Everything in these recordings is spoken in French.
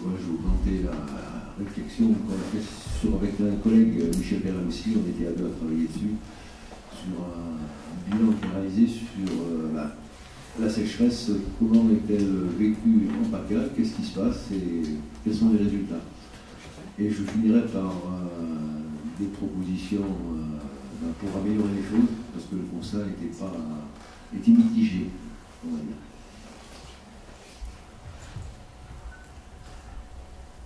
ouais, je vais vous planter la réflexion qu'on a fait avec un collègue, Michel Perrin aussi, on était à deux à travailler dessus, sur un bilan qui est réalisé sur la sécheresse, comment est-elle vécue en PACA, qu'est-ce qui se passe et quels sont les résultats. Et je finirai par des propositions pour améliorer les choses, parce que le constat était mitigé, on va dire.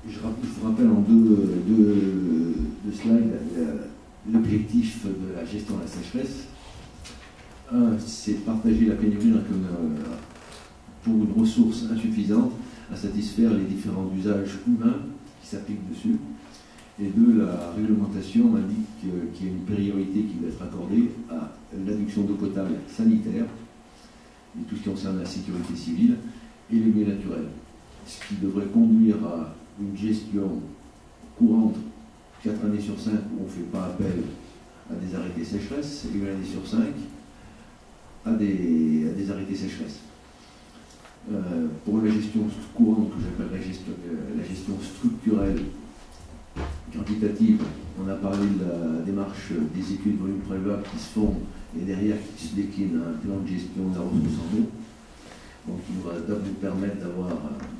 Je vous rappelle en deux slides l'objectif de la gestion de la sécheresse. Un, c'est partager la pénurie pour une ressource insuffisante à satisfaire les différents usages humains qui s'appliquent dessus. Et deux, la réglementation indique qu'il y a une priorité qui doit être accordée à l'adduction d'eau potable sanitaire, et tout ce qui concerne la sécurité civile, et les milieux naturels. Ce qui devrait conduire à une gestion courante 4 années sur 5 où on ne fait pas appel à des arrêtés sécheresse, et une année sur 5 à des arrêtés sécheresse. Pour la gestion courante, que j'appellerais la gestion structurelle, quantitative, on a parlé de la démarche des études volume prélevable qui se font et derrière qui se décline un plan de gestion de la ressource en eau, donc qui va nous permettre d'avoir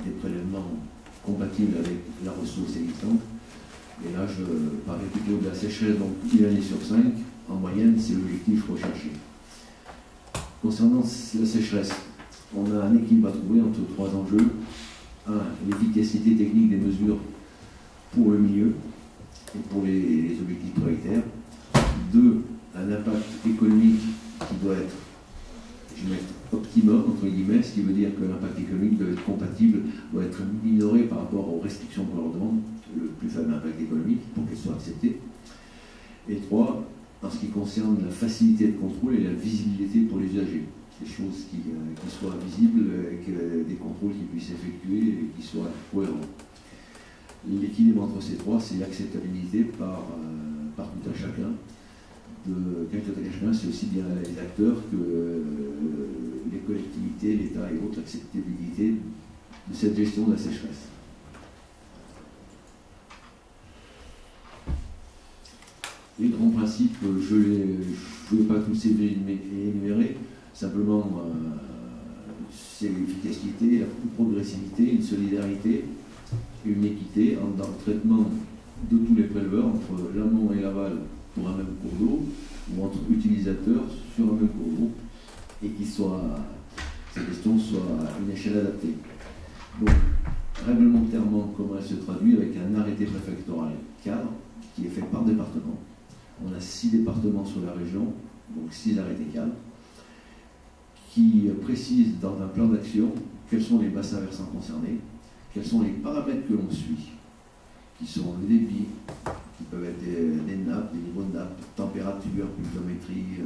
des prélèvements compatibles avec la ressource existante. Et là, je parlais plutôt de la sécheresse, donc une année sur 5, en moyenne, c'est l'objectif recherché. Concernant la sécheresse, on a un équilibre à trouver entre 3 enjeux. 1, l'efficacité technique des mesures pour le milieu et pour les objectifs prioritaires. 2, un impact économique qui doit être, je vais mettre optimum, entre guillemets, ce qui veut dire que l'impact économique doit être compatible, doit être minoré par rapport aux restrictions qu'on leur demande, le plus faible impact économique, pour qu'elles soient acceptées. Et 3, en ce qui concerne la facilité de contrôle et la visibilité pour les usagers. Des choses qui soient visibles, avec des contrôles qui puissent effectuer et qui soient cohérents. L'équilibre entre ces trois, c'est l'acceptabilité par tout un chacun. C'est aussi bien les acteurs que les collectivités, l'État et autres, l'acceptabilité de cette gestion de la sécheresse. Les grands principes, je ne vais pas tous les énumérer, simplement c'est l'efficacité, la progressivité, une solidarité, une équité dans le traitement de tous les préleveurs entre l'amont et l'aval pour un même cours d'eau ou entre utilisateurs sur un même cours d'eau et que cette gestion soit à une échelle adaptée. Donc, réglementairement, comment elle se traduit avec un arrêté préfectoral cadre qui est fait par département. On a 6 départements sur la région, donc 6 arrêtés cadres, qui précisent dans un plan d'action quels sont les bassins versants concernés, quels sont les paramètres que l'on suit, qui sont le débit, qui peuvent être des nappes, des niveaux de nappes, température, pluviométrie,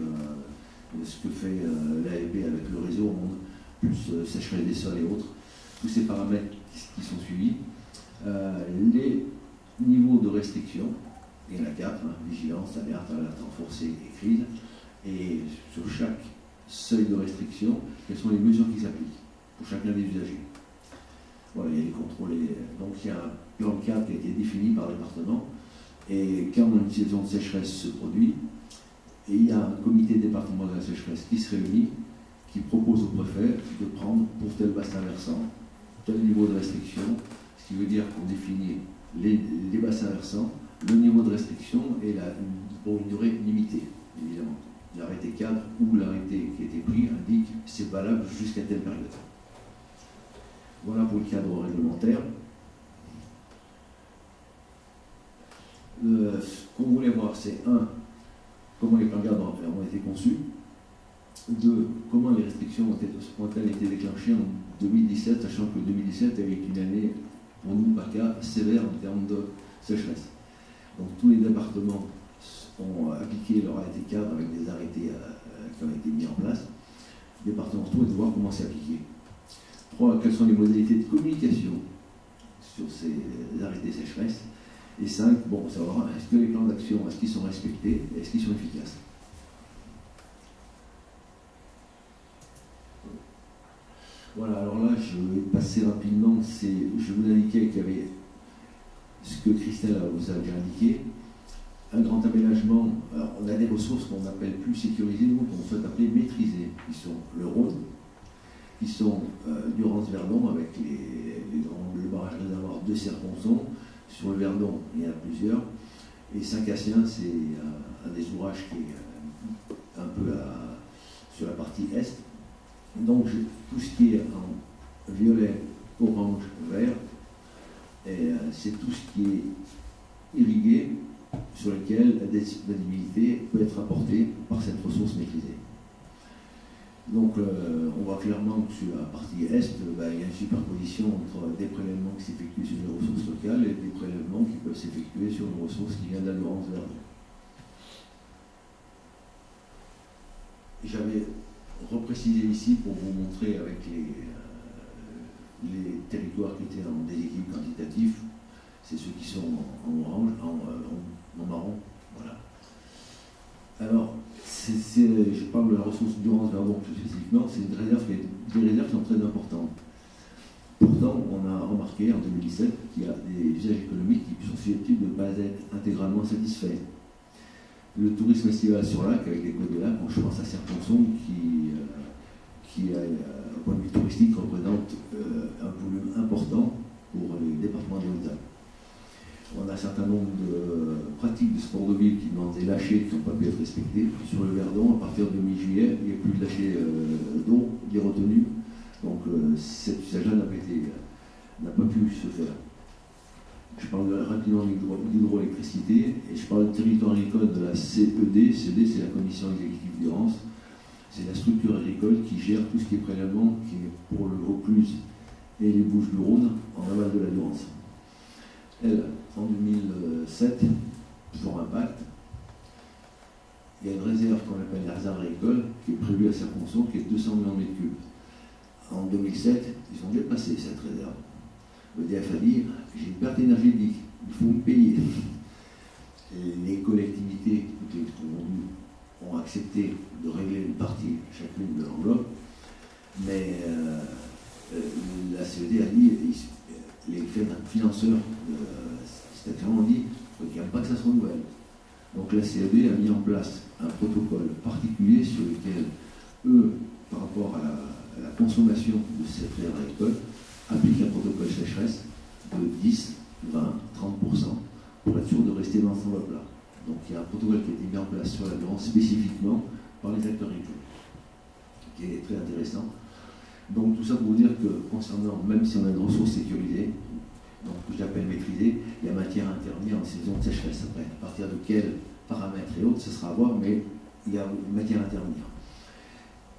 ce que fait l'AEB avec le réseau au monde, plus sécheresse des sols et autres, tous ces paramètres qui sont suivis, les niveaux de restriction, il y en a 4, vigilance, alerte renforcée et crise, et sur chaque seuil de restriction, quelles sont les mesures qui s'appliquent pour chacun des usagers. Voilà, il y a les contrôles, donc il y a un plan de cadre qui a été défini par le département, et quand une situation de sécheresse se produit, et il y a un comité départemental de la sécheresse qui se réunit, qui propose au préfet de prendre pour tel bassin versant, tel niveau de restriction, ce qui veut dire qu'on définit les bassins versants, le niveau de restriction et pour une durée limitée, évidemment. L'arrêté cadre ou l'arrêté qui a été pris indique que c'est valable jusqu'à telle période. Voilà pour le cadre réglementaire. Ce qu'on voulait voir, c'est 1, comment les plans cadres ont été conçus, 2, comment les restrictions ont-elles été déclenchées en 2017, sachant que 2017 avait été une année, pour nous, PACA, sévère en termes de sécheresse. Donc tous les départements ont appliqué leur arrêté cadre avec des arrêtés qui ont été mis en place. Les départements se trouvent de voir comment c'est appliqué. 3, quelles sont les modalités de communication sur ces arrêtés sécheresse. Et 5, bon, savoir est-ce que les plans d'action, est-ce qu'ils sont respectés, est-ce qu'ils sont efficaces. Voilà, alors là, je vais passer rapidement. Je vous indiquais qu'il y avait ce que Christelle vous a déjà indiqué. Un grand aménagement, alors on a des ressources qu'on appelle plus sécurisées, ou qu'on souhaite appeler maîtrisées, qui sont le Rhône, qui sont Durance-Verdon, avec le barrage réservoir de Serponçon. Sur le Verdon, il y en a plusieurs. Et Saint-Cassien, c'est un des ouvrages qui est un peu sur la partie est. Donc tout ce qui est en violet, orange, vert, c'est tout ce qui est irrigué, sur lequel la disponibilité peut être apportée par cette ressource maîtrisée. Donc on voit clairement que sur la partie est, il y a une superposition entre des prélèvements qui s'effectuent sur les ressources locales et des prélèvements qui peuvent s'effectuer sur une ressource qui vient de la Durance-Verdon. J'avais reprécisé ici pour vous montrer avec les territoires qui étaient en déséquilibre quantitatif, c'est ceux qui sont en orange, en marron, voilà. Alors, je parle de la ressource Durance-Verdon plus spécifiquement, c'est des réserves qui sont très importantes. Pourtant, on a remarqué en 2017 qu'il y a des usages économiques qui sont susceptibles de ne pas être intégralement satisfaits. Le tourisme estival sur lac, avec les côtes de lac, je pense à Serponçon, qui au point de vue touristique, représente un volume important pour les départements des Hautes-Alpes. On a un certain nombre de pratiques de sport de ville qui demandent des lâchers qui n'ont pas pu être respectés. Sur le Verdon, à partir de mi-juillet, il n'y a plus de lâchers d'eau, des retenues. Donc cet usage-là n'a pas pu se faire. Je parle rapidement d'hydroélectricité et je parle du territoire agricole de la CED. CED, c'est la Commission exécutive Durance. C'est la structure agricole qui gère tout ce qui est prélèvement, qui est pour le Vaucluse et les Bouches-du-Rhône en aval de la Durance. Elle, en 2007, pour impact, il y a une réserve qu'on appelle la réserve agricole, qui est prévue à Serponçon, qui est 200 millions de mètres cubes. En 2007, ils ont dépassé cette réserve. EDF a dit, j'ai une perte énergétique, il faut me payer. Et les collectivités, toutes les ont accepté de régler une partie, chacune de l'enveloppe, mais la CED a dit, les financeurs de cette action ont dit qu'il n'y a pas que ça se renouvelle. Donc la CED a mis en place un protocole particulier sur lequel eux, par rapport à la consommation de cette réserve agricole, appliquent un protocole sécheresse de 10, 20, 30% pour être sûr de rester dans cette enveloppe-là. Donc il y a un protocole qui a été mis en place sur la Durance spécifiquement par les acteurs agricoles, qui est très intéressant. Donc tout ça pour vous dire que concernant, même si on a une ressource sécurisée, donc que j'appelle maîtrisée, il y a matière à intervenir en saison de sécheresse après. À partir de quels paramètres et autres, ce sera à voir, mais il y a une matière à intervenir.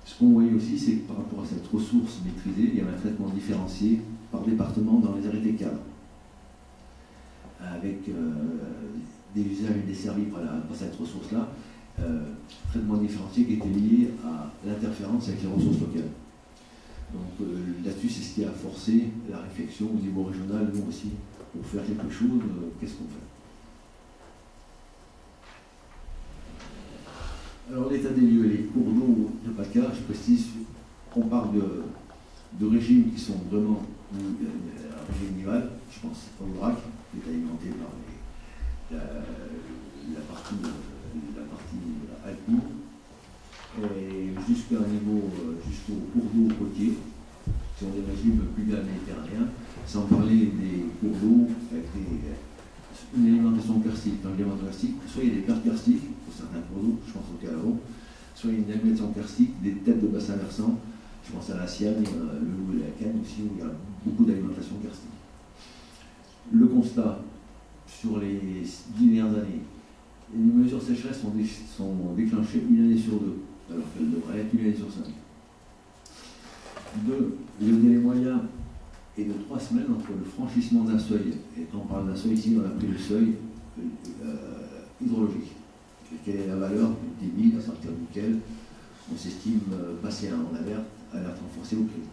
Ce qu'on voyait aussi, c'est que par rapport à cette ressource maîtrisée, il y a un traitement différencié par département dans les arrêtés cadres, avec des usages desservis par cette ressource-là, traitement différencié qui était lié à l'interférence avec les ressources locales. Donc là-dessus, c'est ce qui a forcé la réflexion au niveau régional, nous aussi, pour faire quelque chose, qu'est-ce qu'on fait? Alors l'état des lieux et les cours d'eau de PACA, je précise, on parle de régimes qui sont vraiment un régime nival, je pense au Drac, qui est alimenté par la partie alpine, et jusqu'à un niveau, jusqu'au cours d'eau côtier, qui sont des régimes plus méditerranéens, sans parler des cours d'eau avec une alimentation karstique. Dans l'alimentation karstique, soit il y a des pertes karstiques, pour certains cours d'eau, je pense au Calavon, soit il y a une alimentation karstique, des têtes de bassin versant, je pense à la Sienne, le Loup et la Canne aussi, où il y a beaucoup d'alimentation karstique. Le constat sur les 10 dernières années, les mesures de sécheresse sont déclenchées une année sur deux, alors qu'elles devraient être une année sur 5. 2. Le délai moyen est de 3 semaines entre le franchissement d'un seuil, et quand on parle d'un seuil ici, on a pris le seuil hydrologique. Quelle est la valeur du débit à partir duquel on s'estime passer en alerte renforcée au crise.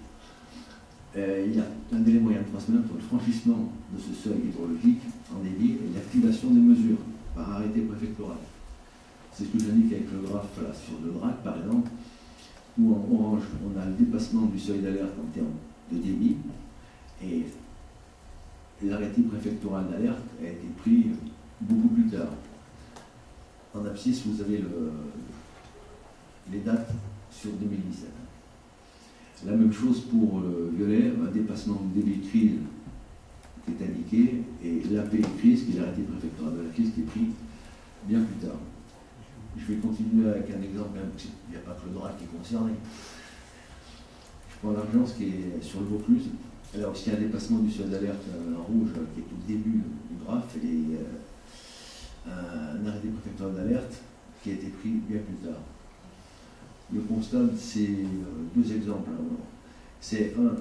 Il y a un délai moyen de 3 semaines entre le franchissement de ce seuil hydrologique en débit et l'activation des mesures par arrêté préfectoral. C'est ce que j'indique avec le graphe là, sur le DRAC par exemple. où en orange, on a le dépassement du seuil d'alerte en termes de débit, et l'arrêté préfectoral d'alerte a été pris beaucoup plus tard. En abscisse, vous avez les dates sur 2017. La même chose pour violet, un dépassement du débit de crise qui est indiqué, et l'AP crise, qui est l'arrêté préfectoral de la crise, qui est pris bien plus tard. Je vais continuer avec un exemple, même s'il n'y a pas que le Drac qui est concerné. Je prends l'Argence qui est sur le Vaucluse. Elle a aussi un dépassement du seuil d'alerte en rouge qui est au début du graphe, et un arrêté préfectoral d'alerte qui a été pris bien plus tard. Le constat, c'est deux exemples. C'est un,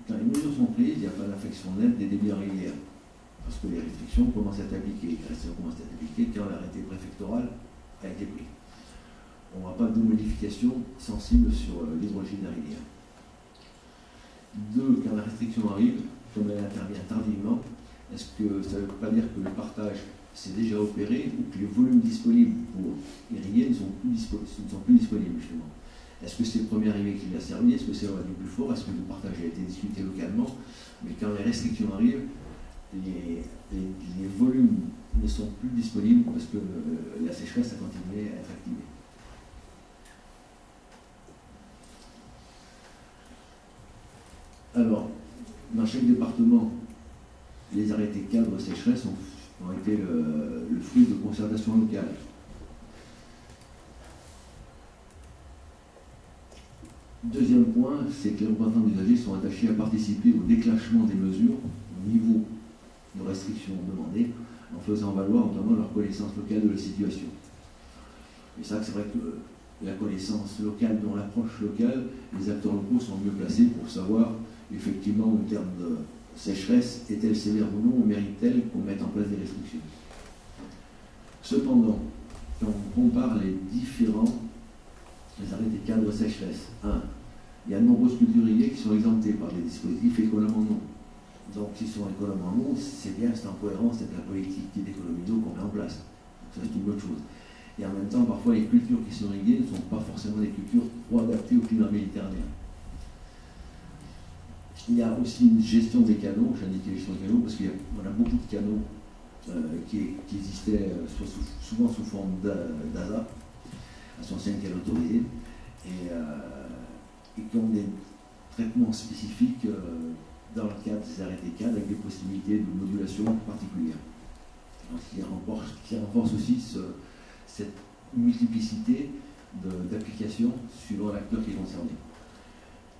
quand les mesures sont prises, il n'y a pas d'affection nette des débits en rivière, parce que les restrictions commencent à être appliquées. Les restrictions commencent à être appliquées quand l'arrêté préfectoral a été pris. On n'a pas de modification sensible sur l'hydrologie de la rivière. Deux, quand la restriction arrive, comme elle intervient tardivement, est-ce que ça ne veut pas dire que le partage s'est déjà opéré ou que les volumes disponibles pour irriguer ne sont plus disponibles, justement? Est-ce que c'est le premier arrivé qui l'a servi? Est-ce que c'est le plus fort? Est-ce que le partage a été discuté localement? Mais quand les restrictions arrivent, les volumes ne sont plus disponibles parce que la sécheresse a continué à être activée. Alors, dans chaque département, les arrêtés cadres sécheresse ont été le fruit de concertation locale. Deuxième point, c'est que les représentants des usagers sont attachés à participer au déclenchement des mesures au niveau de restrictions demandées, en faisant valoir notamment leur connaissance locale de la situation. Et ça, c'est vrai que la connaissance locale, dans l'approche locale, les acteurs locaux sont mieux placés pour savoir effectivement en termes de sécheresse, est-elle sévère ou non, ou mérite-t-elle qu'on mette en place des restrictions? Cependant, quand on compare les différents arrêtés cadres sécheresse, il y a de nombreuses cultures irriguées qui sont exemptées par des dispositifs économes en eau. Donc, s'ils sont économes en eau, c'est bien, c'est en cohérence avec la politique d'économie d'eau qu'on met en place. Donc, ça, c'est une bonne chose. Et en même temps, parfois, les cultures qui sont irriguées ne sont pas forcément des cultures trop adaptées au climat méditerranéen. Il y a aussi une gestion des canaux, j'ai indiqué gestion des canaux parce qu'on a beaucoup de canaux qui existaient souvent sous forme d'ASA, association canaux autorisés, et qui ont des traitements spécifiques dans le cadre des arrêtés cadres avec des possibilités de modulation particulières. Donc, qui renforce aussi cette multiplicité d'applications suivant l'acteur qui est concerné.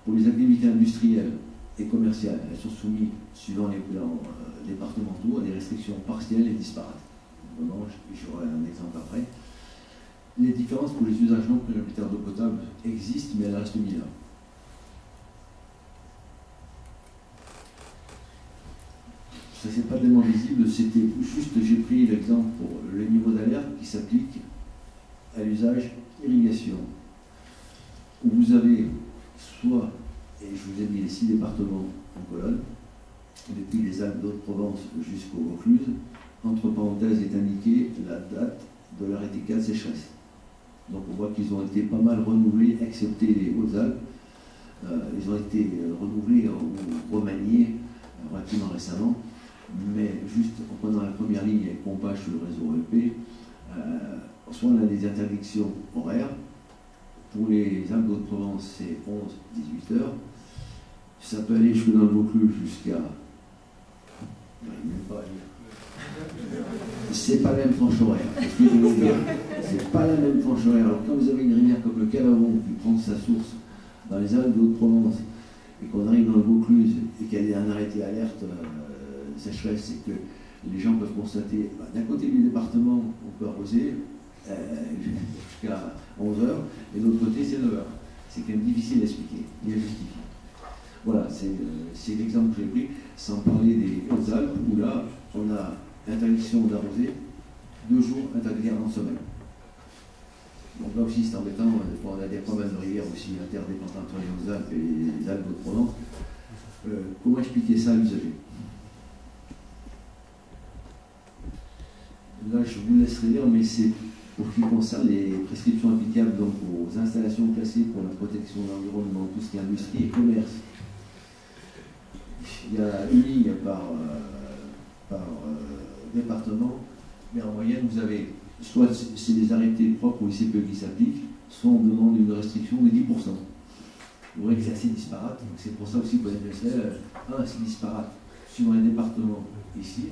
Pour les activités industrielles et commerciales, elles sont soumises, suivant les plans départementaux, à des restrictions partielles et disparates. J'aurai un exemple après. Les différences pour les usages non prioritaires d'eau potable existent, mais elles restent mineures. Ça, c'est pas tellement visible, c'était juste, j'ai pris l'exemple pour le niveau d'alerte qui s'applique à l'usage irrigation, où vous avez soit, et je vous ai mis les 6 départements en colonne, depuis les Alpes d'Haute-Provence jusqu'au Vaucluse, entre parenthèses est indiquée la date de l'arrêté 4 sécheresse. Donc on voit qu'ils ont été pas mal renouvelés, excepté les Hautes-Alpes. Ils ont été renouvelés ou remaniés relativement récemment, mais juste en prenant la première ligne avec pompage sur le réseau EP, soit on a des interdictions horaires. Pour les Alpes d'Haute-Provence, c'est 11-18 heures. Ça peut aller jusque dans le Vaucluse jusqu'à... C'est pas la même tranche horaire. C'est pas la même tranche horaire. Alors quand vous avez une rivière comme le Calavon qui prend sa source dans les Alpes d'Haute-Provence et qu'on arrive dans le Vaucluse et qu'il y a un arrêté alerte sécheresse, c'est que les gens peuvent constater, d'un côté du département, on peut arroser jusqu'à 11 heures, et de l'autre côté, c'est 9 heures. C'est quand même difficile à expliquer et à justifier. Voilà, c'est l'exemple que j'ai pris, sans parler des Hautes-Alpes, où là, on a interdiction d'arroser, 2 jours interdits en semaine. Donc là aussi, c'est embêtant, on a des problèmes de rivières aussi interdépendantes entre les Hautes-Alpes et les Alpes d'Haute-Provence. Comment expliquer ça à l'usager? Là, je vous laisserai lire, mais c'est Pour ce qui concerne les prescriptions applicables donc, aux installations classées pour la protection de l'environnement, tout ce qui est industrie et commerce, il y a une ligne par département, mais en moyenne, vous avez soit c'est des arrêtés propres au ICPE qui s'appliquent, soit on demande une restriction de 10%. Vous voyez que c'est assez disparate, donc c'est pour ça aussi pour les PSL, c'est disparate sur un département ici,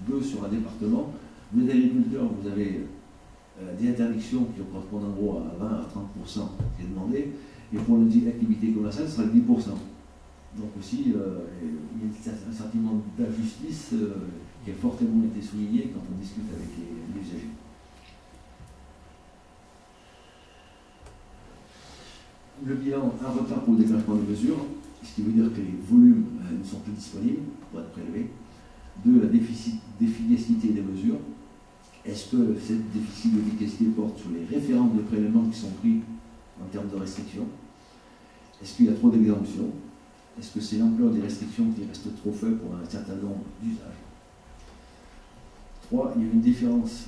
2 sur un département. Les agriculteurs, vous avez des interdictions qui correspondent en gros à 20 à 30% qui est demandé, et pour l'activité commerciale, ce sera 10%. Donc aussi, il y a un sentiment d'injustice qui a fortement été souligné quand on discute avec les usagers. Le bilan, un retard pour le déclenchement des mesures, ce qui veut dire que les volumes ne sont plus disponibles pour être prélevés. 2, la déficit d'efficacité des mesures. Est-ce que cette déficit d'efficacité porte sur les références de prélèvements qui sont pris en termes de restrictions? Est-ce qu'il y a trop d'exemptions? Est-ce que c'est l'ampleur des restrictions qui reste trop faible pour un certain nombre d'usages? 3, il y a une différence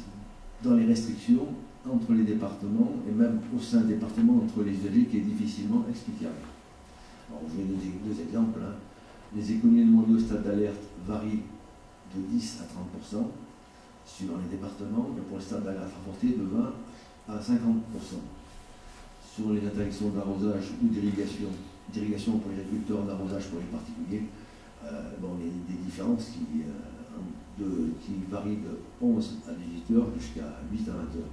dans les restrictions entre les départements et même au sein des départements entre les usagers qui est difficilement explicable. Alors, je vais donner 2 exemples. Les économies demandées au stade d'alerte varient de 10 à 30% suivant les départements, mais pour le stade d'alerte rapporté de 20 à 50%. Sur les interdictions d'arrosage ou d'irrigation pour les agriculteurs, d'arrosage pour les particuliers, des différences qui varient de 11 à 18 heures jusqu'à 8 à 20 heures.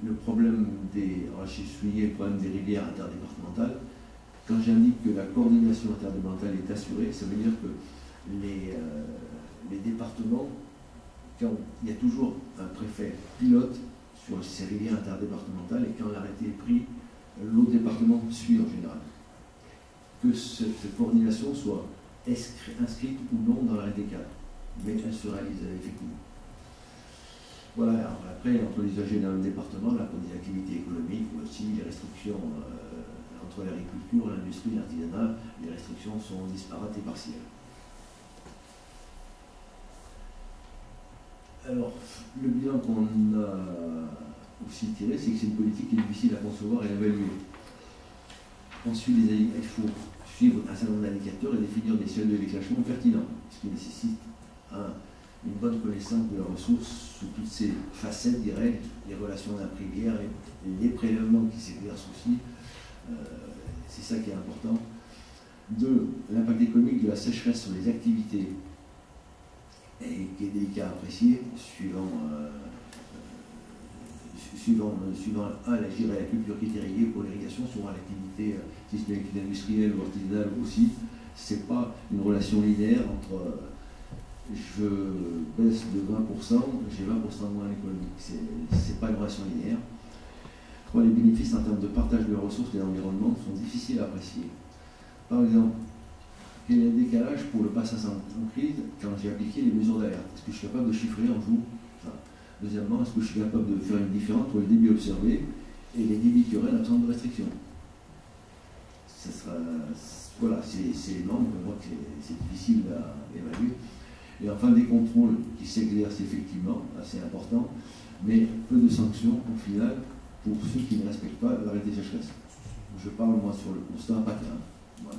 Le problème j'ai souligné le problème des rivières interdépartementales. Quand j'indique que la coordination interdépartementale est assurée, ça veut dire que les départements, quand il y a toujours un préfet pilote sur ces rivières interdépartementales, et quand l'arrêté est pris, l'autre département suit en général. Que cette coordination soit inscrite ou non dans l'arrêté cadre, mais elle se réalise effectivement. Voilà, alors après, entre les usagers d'un département, là, pour des activités économiques, ou aussi les restrictions entre l'agriculture, l'industrie, l'artisanat, les restrictions sont disparates et partielles. Alors, le bilan qu'on a aussi tiré, c'est que c'est une politique qui est difficile à concevoir et à évaluer. Ensuite, il faut suivre un certain nombre d'indicateurs et définir des seuils de déclenchement pertinents, ce qui nécessite une bonne connaissance de la ressource sous toutes ses facettes, des règles, les relations d'intra-rivière, les prélèvements qui s'exercent aussi. C'est ça qui est important. 2, l'impact économique de la sécheresse sur les activités, et qui est délicat à apprécier, suivant la culture qui est irriguée pour l'irrigation, souvent l'activité, si c'est une activité industrielle ou artisanale aussi. C'est pas une relation linéaire entre je baisse de 20%, j'ai 20% de moins économique. C'est pas une relation linéaire. 3, les bénéfices en termes de partage de ressources et d'environnement sont difficiles à apprécier. Par exemple, quel est le décalage pour le passage en crise quand j'ai appliqué les mesures d'alerte? Est-ce que je suis capable de chiffrer en jour? Deuxièmement, est-ce que je suis capable de faire une différence entre le débit observé et les débits qui auraient l'absence de restriction? Voilà, c'est les membres, on voit que c'est difficile à évaluer. Et enfin, des contrôles qui s'exercent effectivement, assez importants, mais peu de sanctions au final pour ceux qui ne respectent pas l'arrêté sécheresse. Je parle moi sur le constat patin. Voilà.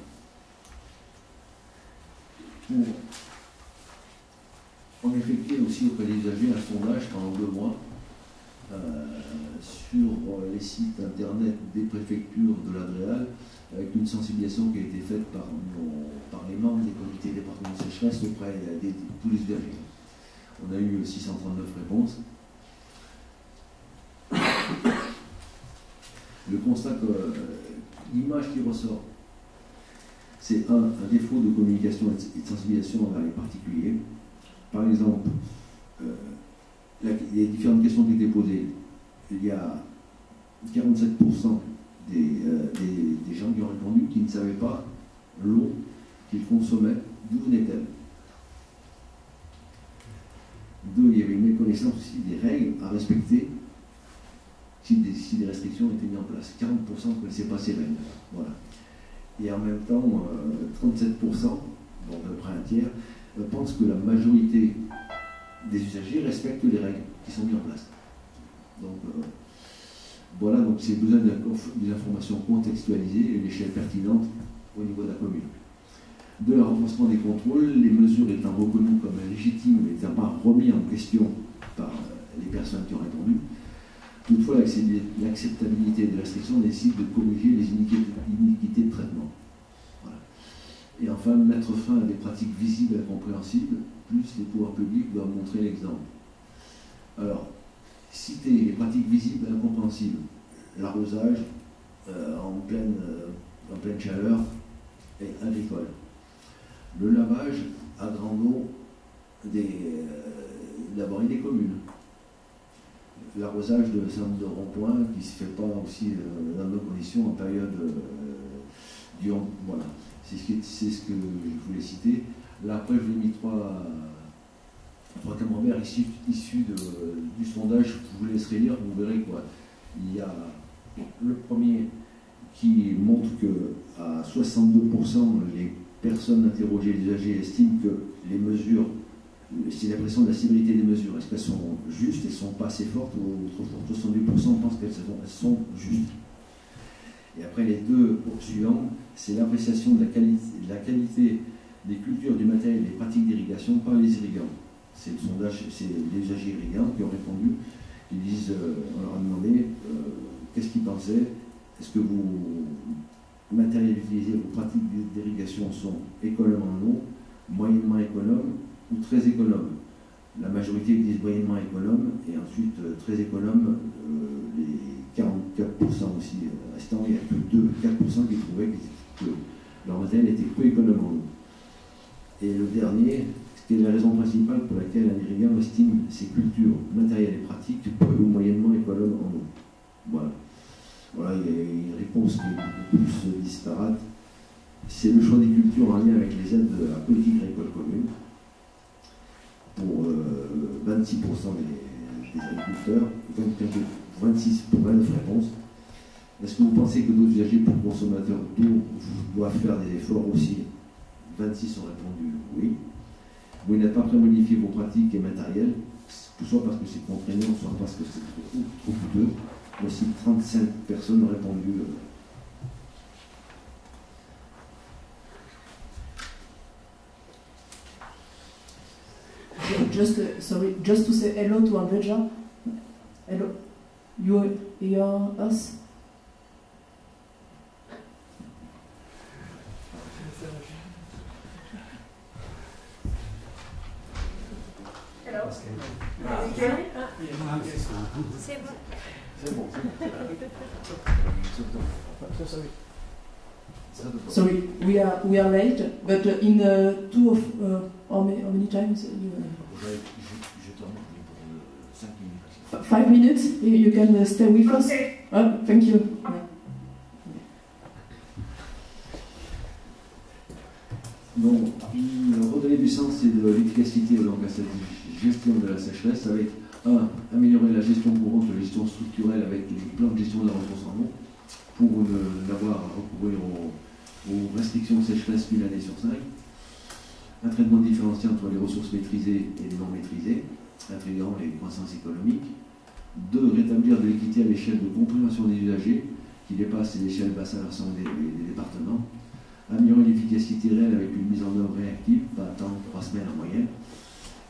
On a effectué aussi auprès des usagers un sondage pendant 2 mois sur les sites internet des préfectures de l'Adréal, avec une sensibilisation qui a été faite par les membres des comités départementaux de sécheresse auprès de tous les usagers. On a eu 639 réponses. Le constat que l'image qui ressort, c'est un défaut de communication et de sensibilisation envers les particuliers. Par exemple, les différentes questions qui étaient posées, il y a 47% des gens qui ont répondu qui ne savaient pas l'eau qu'ils consommaient, d'où venait-elle. 2, il y avait une méconnaissance aussi des règles à respecter si des restrictions étaient mises en place. 40% ne connaissaient pas ces règles. Voilà. Et en même temps, 37%, donc à peu près un tiers, pensent que la majorité des usagers respectent les règles qui sont mises en place. Donc, voilà, donc c'est besoin d'une information contextualisée et une échelle pertinente au niveau de la commune. De le renforcement des contrôles, les mesures étant reconnues comme légitimes et n'étant pas remis en question par les personnes qui ont répondu. Toutefois, l'acceptabilité des restrictions nécessite de corriger les iniquités de traitement. Voilà. Et enfin, mettre fin à des pratiques visibles et compréhensibles, plus les pouvoirs publics doivent montrer l'exemple. Alors, citer les pratiques visibles et incompréhensibles, l'arrosage en pleine chaleur et agricole, le lavage à grande eau d'abord des communes, l'arrosage de centres de ronds-points qui ne se fait pas aussi dans nos conditions en période voilà, c'est ce que je voulais citer. Là après je vous ai mis trois camemberts issus du sondage, je vous laisserai lire, vous verrez quoi. Il y a le premier qui montre que à 62% les personnes interrogées, les usagers, estiment que les mesures, c'est l'impression de la sévérité des mesures, est-ce qu'elles sont justes et ne sont pas assez fortes, ou trop fortes, 68% pensent qu'elles sont justes. Et après les deux suivants, c'est l'appréciation de la qualité des cultures, du matériel et des pratiques d'irrigation par les irrigants. C'est le sondage, c'est les usagers irrigants qui ont répondu, ils disent, on leur a demandé qu'est-ce qu'ils pensaient, est-ce que vos matériels utilisés, vos pratiques d'irrigation sont économes en eau, moyennement économes ou très économes. La majorité disent moyennement économes et ensuite très économes, les 44% aussi restants, il n'y a que 4% qui trouvaient que leur matériel était peu économe en eau. Et le dernier, quelle est la raison principale pour laquelle un irrigant estime ses cultures, matérielles et pratiques peu ou moyennement économes en eau. Voilà. Voilà, il y a une réponse qui est beaucoup plus disparate. C'est le choix des cultures en lien avec les aides de la politique agricole commune. Pour 26% des agriculteurs, 26 pour 29 réponses. Est-ce que vous pensez que d'autres usagers pour consommateurs d'eau doivent faire des efforts aussi? 26 ont répondu oui. Vous n'êtes pas prêt à modifier vos pratiques et matériels, soit parce que c'est contraignant, soit parce que c'est trop coûteux. Aussi 35 personnes ont répondu. Just to say hello to Andrea. Hello, you hear us? Hello. C'est bon. C'est bon. Sorry, we are late, but in how many times? Je t'en prie pour 5 minutes. 5 minutes? You can stay with us? Okay. Thank you. Donc, redonner du sens et de l'efficacité à cette gestion de la sécheresse avec améliorer la gestion courante, la gestion structurelle avec les plans de gestion de la ressource en eau pour n'avoir à recourir aux restrictions de sécheresse une année sur 5. Un traitement différencié entre les ressources maîtrisées et les non maîtrisées, intégrant les croissances économiques. 2. Rétablir de l'équité à l'échelle de compréhension des usagers qui dépasse l'échelle bassin versant des départements. Améliorer l'efficacité réelle avec une mise en œuvre réactive, pas attendre 3 semaines en moyenne.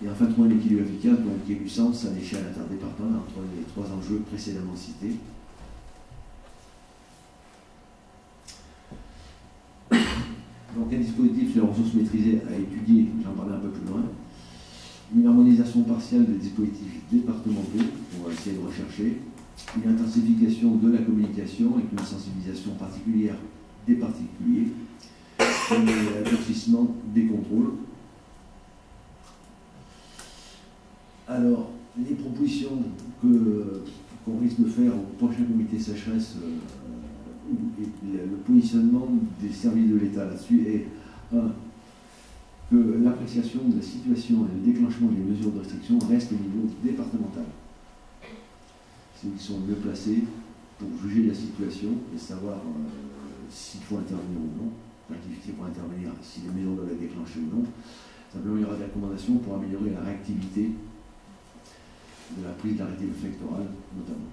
Et enfin, trouver un équilibre efficace, donc qui ait du sens à l'échelle interdépartementale entre les 3 enjeux précédemment cités. Donc un dispositif sur les ressources maîtrisées à étudier, j'en parlais un peu plus loin. Une harmonisation partielle des dispositifs départementaux, on va essayer de rechercher. Une intensification de la communication avec une sensibilisation particulière des particuliers. Et l'adoucissement des contrôles. Alors, les propositions qu'on risque de faire au prochain comité sécheresse, le positionnement des services de l'État là-dessus est que l'appréciation de la situation et le déclenchement des mesures de restriction reste au niveau départemental. C'est eux qui sont mieux placés pour juger de la situation et savoir s'il faut intervenir ou non, l'activité pour intervenir, si les mesures doivent être déclenchées ou non. Simplement, il y aura des recommandations pour améliorer la réactivité de la prise d'arrêté préfectoral notamment.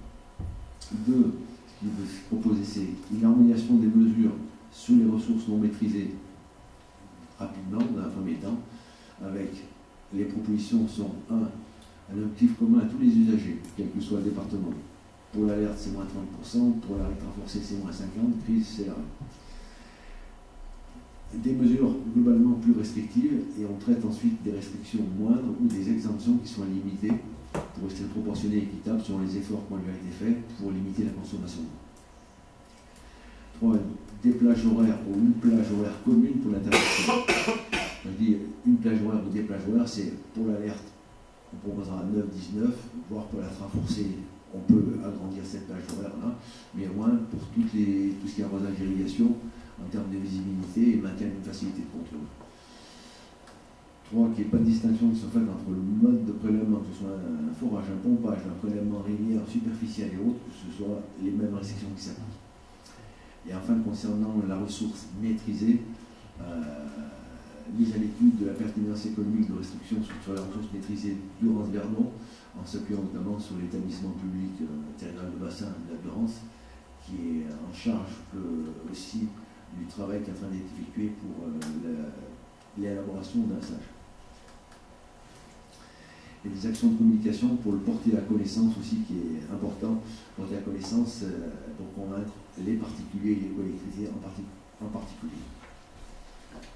Deux, ce qu'il veut proposer, c'est une harmonisation des mesures sur les ressources non maîtrisées rapidement, dans un premier temps, avec les propositions sont un objectif commun à tous les usagers, quel que soit le département. Pour l'alerte, c'est moins 30%, pour l'arrêt renforcé, c'est moins 50%, crise, c'est l'arrêt. Des mesures globalement plus restrictives, et on traite ensuite des restrictions moindres ou des exemptions qui sont limitées pour rester proportionnées et équitables selon les efforts qui ont déjà été faits pour limiter la consommation. 3. Des plages horaires ou une plage horaire commune pour l'intervention. Je dis une plage horaire ou des plages horaires, c'est pour l'alerte, on proposera 9-19, voire pour la renforcée, on peut agrandir cette plage horaire-là, mais au moins pour tout ce qui est arrosage d'irrigation, en termes de visibilité et maintien d'une facilité de contrôle. 3. Qu'il n'y ait pas de distinction qui soit faite entre le mode de prélèvement, que ce soit un forage, un pompage, un prélèvement rivière, superficiel et autres, que ce soit les mêmes restrictions qui s'appliquent. Et enfin, concernant la ressource maîtrisée, mise à l'étude de la pertinence économique de restrictions sur la ressource maîtrisée Durance-Verdon, en s'appuyant notamment sur l'établissement public territorial de bassin de la Durance, qui est en charge aussi du travail qui est en train d'être effectué pour l'élaboration d'un SAGE. Et des actions de communication pour le porter à la connaissance aussi, qui est important, porter à la connaissance pour convaincre les particuliers et les collectivités en particulier.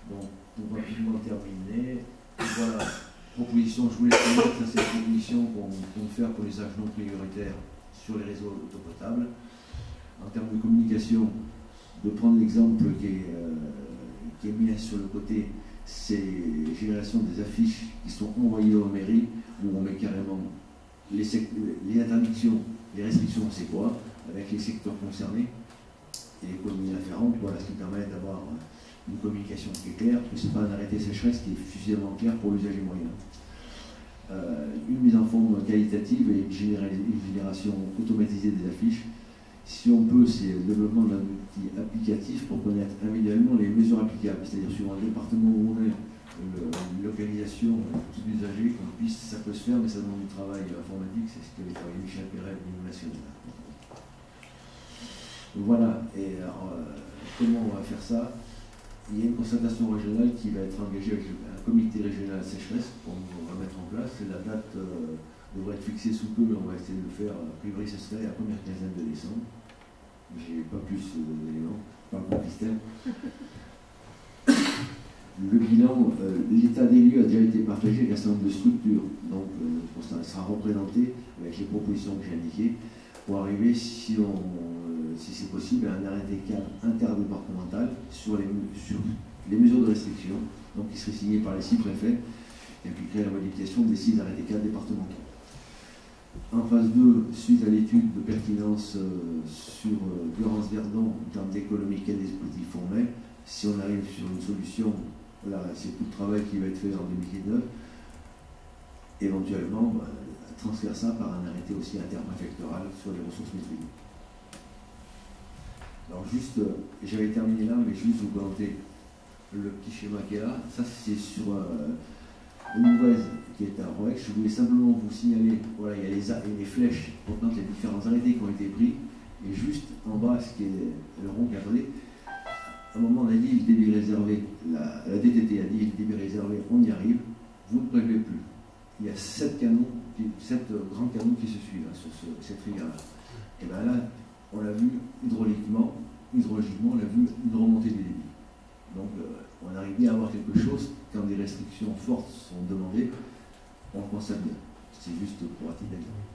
Donc, pour rapidement terminer, voilà, proposition, je voulais connaître, ça c'est la proposition qu'on compte faire pour les usages non prioritaires sur les réseaux d'eau potable. En termes de communication, de prendre l'exemple qui est mis sur le côté, c'est génération des affiches qui sont envoyées aux mairies, où on met carrément les interdictions, les restrictions, c'est quoi, avec les secteurs concernés et les communes afférentes, voilà, ce qui permet d'avoir une communication qui est claire, parce que ce n'est pas un arrêté sécheresse qui est suffisamment clair pour l'usager moyen. Une mise en forme qualitative et une génération automatisée des affiches. Si on peut, c'est le développement d'un outil applicatif pour connaître individuellement les mesures applicables, c'est-à-dire suivant le département où on est, localisation, tout usager, qu'on puisse, ça peut se faire, mais ça demande du travail informatique, c'est ce qu'avait travaillé Michel Perret au niveau national. Voilà, et alors, comment on va faire ça? Il y a une concertation régionale qui va être engagée avec un comité régional sécheresse qu'on va mettre en place. La date devrait être fixée sous peu, mais on va essayer de le faire. A priori, ce serait la première quinzaine de décembre. J'ai pas plus d'éléments, pas pour Christelle. Le bilan, l'état des lieux a déjà été partagé avec un certain nombre de structures. Donc, ça sera représenté avec les propositions que j'ai indiquées pour arriver, si c'est possible, à un arrêté cadre interdépartemental sur les mesures de restriction, donc qui serait signé par les 6 préfets, et puis créer la modification des 6 arrêtés cadres départementaux. En phase 2, suite à l'étude de pertinence sur Durance-Verdon, en termes d'économie, quel dispositif on met, si on arrive sur une solution, voilà, c'est tout le travail qui va être fait en 2019, éventuellement, transférer ça par un arrêté aussi interpréfectoral sur les ressources maîtrisées. Alors juste, j'avais terminé là, mais juste vous présenter le petit schéma qui est là. Ça c'est sur l'Ouvraise qui est à Roex. Je voulais simplement vous signaler, voilà, il y a les flèches contenant les différents arrêtés qui ont été pris, et juste en bas, ce qui est le rond cadré, à un moment on a dit le débit réservé, la DTT a dit le débit réservé, on y arrive, vous ne prélevez plus. Il y a 7 grands canaux qui se suivent sur cette rivière-là. Et bien là, on l'a vu hydraugiquement, on a vu une remontée des débits. Donc on arrive bien à avoir quelque chose, quand des restrictions fortes sont demandées, on le constate bien. C'est juste pour attirer l'exemple.